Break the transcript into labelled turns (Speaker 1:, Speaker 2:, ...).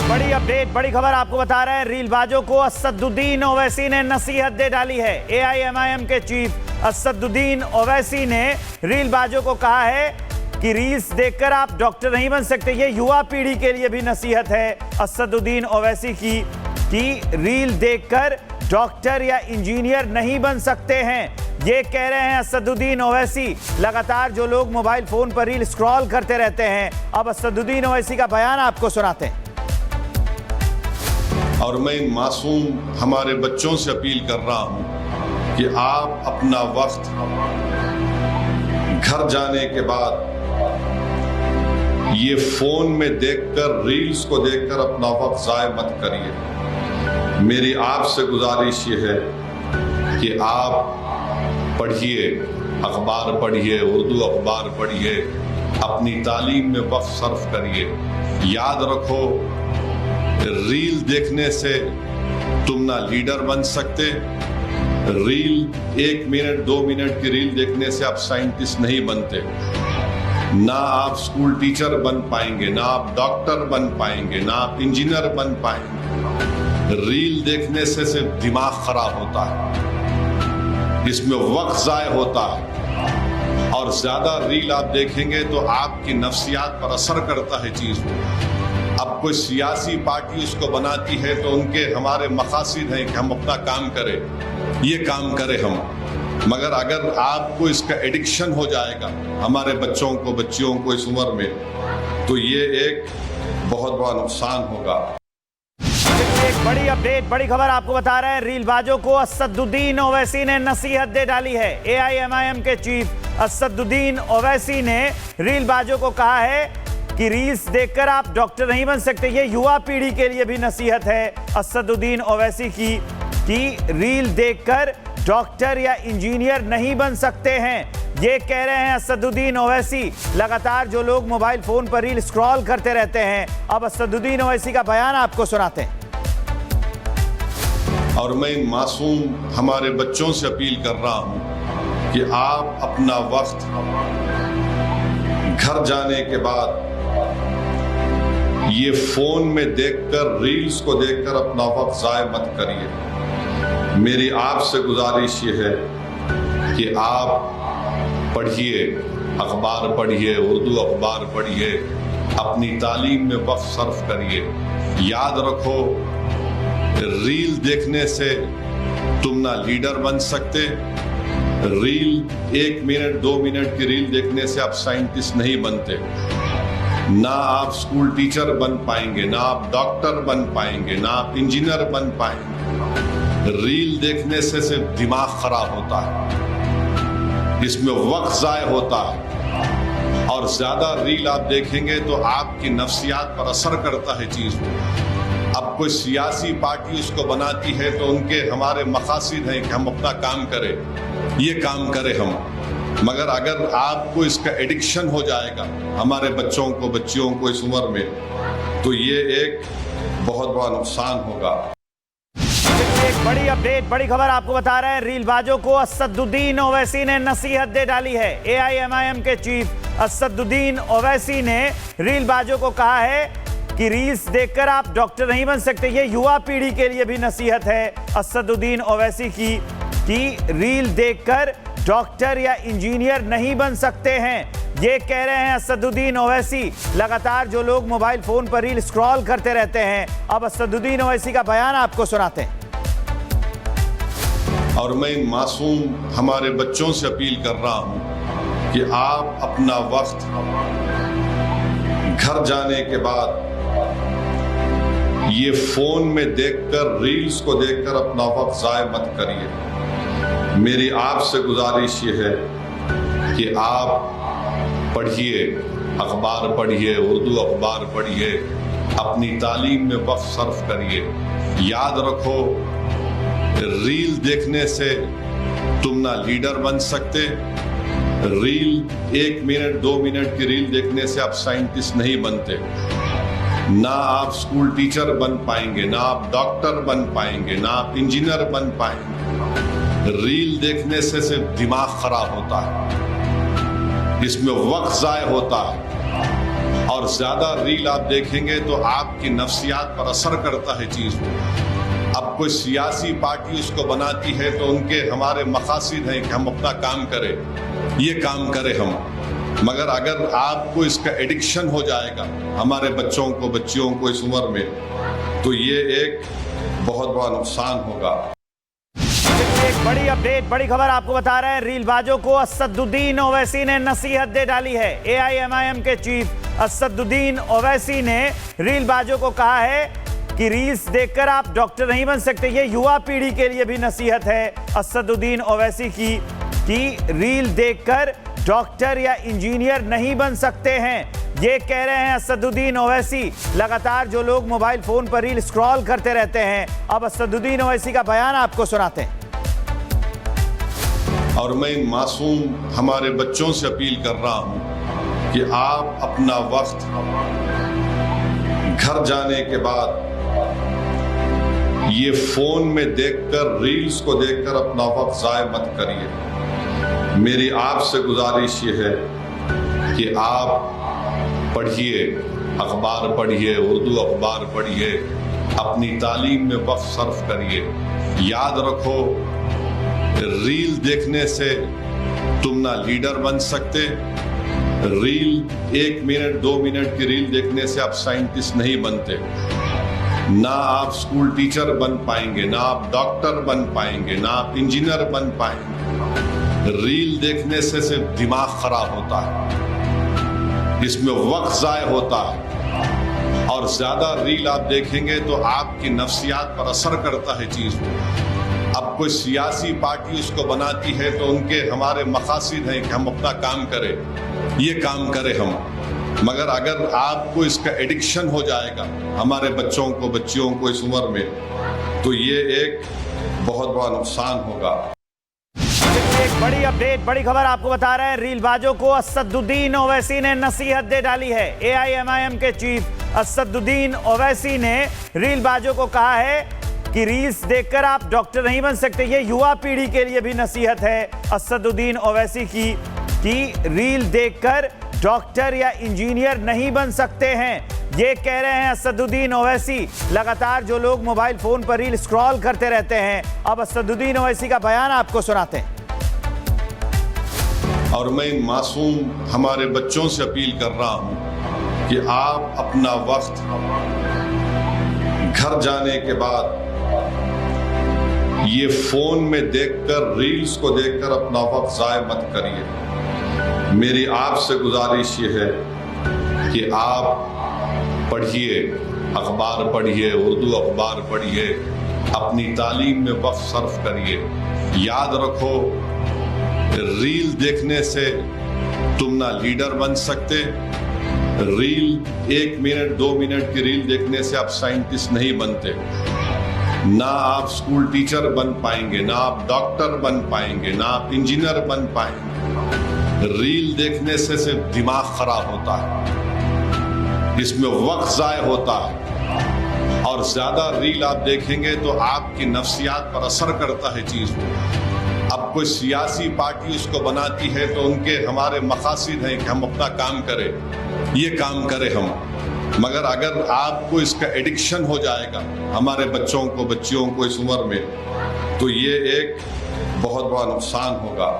Speaker 1: बड़ी अपडेट, बड़ी खबर आपको बता रहे हैं। रील बाजों को असदुद्दीन ओवैसी ने नसीहत दे डाली है। AIMIM के चीफ असदुद्दीन ओवैसी ने रील बाजों को कहा है कि रील्स देखकर आप डॉक्टर नहीं बन सकते। ये युवा पीढ़ी के लिए भी नसीहत है असदुद्दीन ओवैसी की कि रील देखकर डॉक्टर या इंजीनियर नहीं बन सकते हैं। ये कह रहे हैं असदुद्दीन ओवैसी। लगातार जो लोग मोबाइल फोन पर रील स्क्रॉल करते रहते हैं, अब असदुद्दीन ओवैसी का बयान आपको सुनाते हैं।
Speaker 2: और मैं इन मासूम हमारे बच्चों से अपील कर रहा हूं कि आप अपना वक्त घर जाने के बाद ये फोन में देखकर, रील्स को देखकर अपना वक्त ज़ाय मत करिए। मेरी आपसे गुजारिश ये है कि आप पढ़िए, अखबार पढ़िए, उर्दू अखबार पढ़िए, अपनी तालीम में वक्त सर्फ करिए। याद रखो, रील देखने से तुम ना लीडर बन सकते। रील 1 मिनट 2 मिनट की रील देखने से आप साइंटिस्ट नहीं बनते, ना आप स्कूल टीचर बन पाएंगे, ना आप डॉक्टर बन पाएंगे, ना आप इंजीनियर बन पाएंगे। रील देखने से सिर्फ दिमाग खराब होता है, इसमें वक्त ज़ाय होता है। और ज्यादा रील आप देखेंगे तो आपकी नफ्सियात पर असर करता है चीज को। अब कोई सियासी पार्टी उसको बनाती है तो उनके हमारे मकासद हैं कि हम अपना काम करें, ये काम करें हम। मगर अगर आपको इसका एडिक्शन हो जाएगा, हमारे बच्चों को, बच्चियों को इस उम्र में, तो ये एक बहुत बड़ा नुकसान होगा।
Speaker 1: एक बड़ी अपडेट, बड़ी खबर आपको बता रहे हैं। रील बाजों को असदुद्दीन ओवैसी ने नसीहत दे डाली है। AIMIM के चीफ असदुद्दीन ओवैसी ने रील बाजों को कहा है कि रील्स देखकर आप डॉक्टर नहीं बन सकते। ये युवा पीढ़ी के लिए भी नसीहत है असदुद्दीन ओवैसी की कि रील देखकर डॉक्टर या इंजीनियर नहीं बन सकते हैं। ये कह रहे हैं असदुद्दीन ओवैसी। लगातार जो लोग मोबाइल फोन पर रील स्क्रॉल करते रहते हैं, अब असदुद्दीन ओवैसी का बयान आपको सुनाते हैं।
Speaker 2: और मैं इन मासूम हमारे बच्चों से अपील कर रहा हूं कि आप अपना वक्त घर जाने के बाद ये फोन में देखकर, रील्स को देखकर अपना वक्त ज़ाय मत करिए। मेरी आपसे गुजारिश ये है कि आप पढ़िए, अखबार पढ़िए, उर्दू अखबार पढ़िए, अपनी तालीम में वक्त सर्फ करिए। याद रखो, रील देखने से तुम ना लीडर बन सकते। रील 1 मिनट 2 मिनट की रील देखने से आप साइंटिस्ट नहीं बनते, ना आप स्कूल टीचर बन पाएंगे, ना आप डॉक्टर बन पाएंगे, ना आप इंजीनियर बन पाएंगे। रील देखने से सिर्फ दिमाग खराब होता है, इसमें वक्त ज़ाय होता है। और ज्यादा रील आप देखेंगे तो आपकी नफ्सियात पर असर करता है चीज को। अब कोई सियासी पार्टी उसको बनाती है तो उनके हमारे मकासद हैं कि हम अपना काम करें, ये काम करें हम। मगर अगर आपको इसका एडिक्शन हो जाएगा, हमारे बच्चों को, बच्चियों को इस उम्र में, तो ये एक बहुत बड़ा नुकसान होगा।
Speaker 1: एक बड़ी अपडेट, बड़ी खबर आपको बता रहे हैं। रील बाजों को असदुद्दीन ओवैसी ने नसीहत दे डाली है। AIMIM के चीफ असदुद्दीन ओवैसी ने रील बाजों को कहा है कि रील्स देखकर आप डॉक्टर नहीं बन सकते। ये युवा पीढ़ी के लिए भी नसीहत है असदुद्दीन ओवैसी की कि रील देखकर डॉक्टर या इंजीनियर नहीं बन सकते हैं। ये कह रहे हैं असदुद्दीन ओवैसी। लगातार जो लोग मोबाइल फोन पर रील स्क्रॉल करते रहते हैं, अब असदुद्दीन ओवैसी का बयान आपको सुनाते हैं।
Speaker 2: और मैं इन मासूम हमारे बच्चों से अपील कर रहा हूं कि आप अपना वक्त घर जाने के बाद ये फोन में देखकर, रील्स को देखकर अपना वक्त ज़ाय मत करिए। मेरी आपसे गुजारिश ये है कि आप पढ़िए, अखबार पढ़िए, उर्दू अखबार पढ़िए, अपनी तालीम में वक्त सर्फ करिए। याद रखो, रील देखने से तुम ना लीडर बन सकते। रील 1 मिनट 2 मिनट की रील देखने से आप साइंटिस्ट नहीं बनते, ना आप स्कूल टीचर बन पाएंगे, ना आप डॉक्टर बन पाएंगे, ना आप इंजीनियर बन पाएंगे। रील देखने से सिर्फ दिमाग खराब होता है, इसमें वक्त ज़ाय होता है। اور زیادہ ریل آپ دیکھیں گے تو آپ کی نفسیات پر اثر کرتا ہے چیز کو. اب کوئی سیاسی پارٹی اس کو بناتی ہے تو ان کے ہمارے مقاصد ہیں کہ ہم اپنا کام کریں, یہ کام کریں ہم. مگر اگر آپ کو اس کا ایڈکشن ہو جائے گا ہمارے بچیوں کو اس عمر میں, تو یہ ایک بہت بڑا نقصان ہوگا.
Speaker 1: ایک بڑی اپڈیٹ, بڑی خبر آپ کو بتا رہے ہیں. ریل بازوں کو اسد الدین اویسی نے نصیحت دے ڈالی ہے. AIMIM کے چیف اسد الدین اویسی نے ریل بازوں کو کہا ہے کہ ریلز دیکھ کر آپ ڈاکٹر نہیں بن سکتے. یہ یووا پیڑھی کے لیے بھی نصیحت ہے اسد الدین اویسی کی کہ ریل دیکھ کر ڈاکٹر یا انجینئر نہیں بن سکتے ہیں. یہ کہہ رہے ہیں اسد الدین اویسی. لگاتار جو لوگ موبائل فون پر ریل اسکرول کرتے رہتے ہیں, اب اسد الدین اویسی کا بیان آپ کو سناتے ہیں.
Speaker 2: اور میں ان معصوم ہمارے بچوں سے اپیل کر رہا ہوں کہ آپ اپنا وقت گھر جانے کے بعد یہ فون میں دیکھ کر, ریلز کو دیکھ کر اپنا وقت ضائع مت کریے. میری آپ سے گزارش یہ ہے کہ آپ پڑھیے, اخبار پڑھیے, اردو اخبار پڑھیے, اپنی تعلیم میں وقت صرف کریے. یاد رکھو, ریل دیکھنے سے تم نہ لیڈر بن سکتے. ریل 1 منٹ 2 منٹ کی ریل دیکھنے سے آپ سائنٹسٹ نہیں بنتے, نہ آپ اسکول ٹیچر بن پائیں گے, نہ آپ ڈاکٹر بن پائیں گے, نہ آپ انجینئر بن پائیں گے. ریل دیکھنے سے صرف دماغ خراب ہوتا ہے, اس میں وقت ضائع ہوتا ہے. اور زیادہ ریل آپ دیکھیں گے تو آپ کی نفسیات پر اثر کرتا ہے چیز کو. اب کوئی سیاسی پارٹی اس کو بناتی ہے تو ان کے ہمارے مقاصد ہیں کہ ہم اپنا کام کریں, یہ کام کریں ہم. مگر اگر آپ کو اس کا ایڈکشن ہو جائے گا ہمارے بچیوں کو اس عمر میں, تو یہ ایک بہت بڑا نقصان ہوگا.
Speaker 1: ایک بڑی اپڈیٹ, بڑی خبر آپ کو بتا رہے ہیں. ریل بازوں کو اسد الدین اویسی نے نصیحت دے ڈالی ہے. AIMIM کے چیف اسد الدین اویسی نے ریل بازوں کو کہا ہے کہ ریلز دیکھ کر آپ ڈاکٹر نہیں بن سکتے. یہ یووا پیڑھی کے لیے بھی نصیحت ہے اسد الدین اویسی کی کہ ریل دیکھ کر ڈاکٹر یا انجینئر نہیں بن سکتے ہیں. یہ کہہ رہے ہیں اسد الدین اویسی. لگاتار جو لوگ موبائل فون پر ریل اسکرول کرتے رہتے ہیں, اب اسد الدین اویسی کا بیان آپ کو سناتے ہیں.
Speaker 2: اور میں ان معصوم ہمارے بچوں سے اپیل کر رہا ہوں کہ آپ اپنا وقت گھر جانے کے بعد یہ فون میں دیکھ کر, ریلز کو دیکھ کر اپنا وقت ضائع مت کریے. میری آپ سے گزارش یہ ہے کہ آپ پڑھیے, اخبار پڑھیے, اردو اخبار پڑھیے, اپنی تعلیم میں وقت صرف کریے. یاد رکھو, ریل دیکھنے سے تم نہ لیڈر بن سکتے. ریل 1 منٹ 2 منٹ کی ریل دیکھنے سے آپ سائنٹسٹ نہیں بنتے, نہ آپ اسکول ٹیچر بن پائیں گے, نہ آپ ڈاکٹر بن پائیں گے, نہ آپ انجینئر بن پائیں گے. ریل دیکھنے سے صرف دماغ خراب ہوتا ہے, اس میں وقت ضائع ہوتا ہے. اور زیادہ ریل آپ دیکھیں گے تو آپ کی نفسیات پر اثر کرتا ہے چیز کو. اب کوئی سیاسی پارٹی اس کو بناتی ہے تو ان کے ہمارے مقاصد ہیں کہ ہم اپنا کام کریں, یہ کام کریں ہم. مگر اگر آپ کو اس کا ایڈکشن ہو جائے گا ہمارے بچیوں کو اس عمر میں, تو یہ ایک بہت بڑا نقصان ہوگا.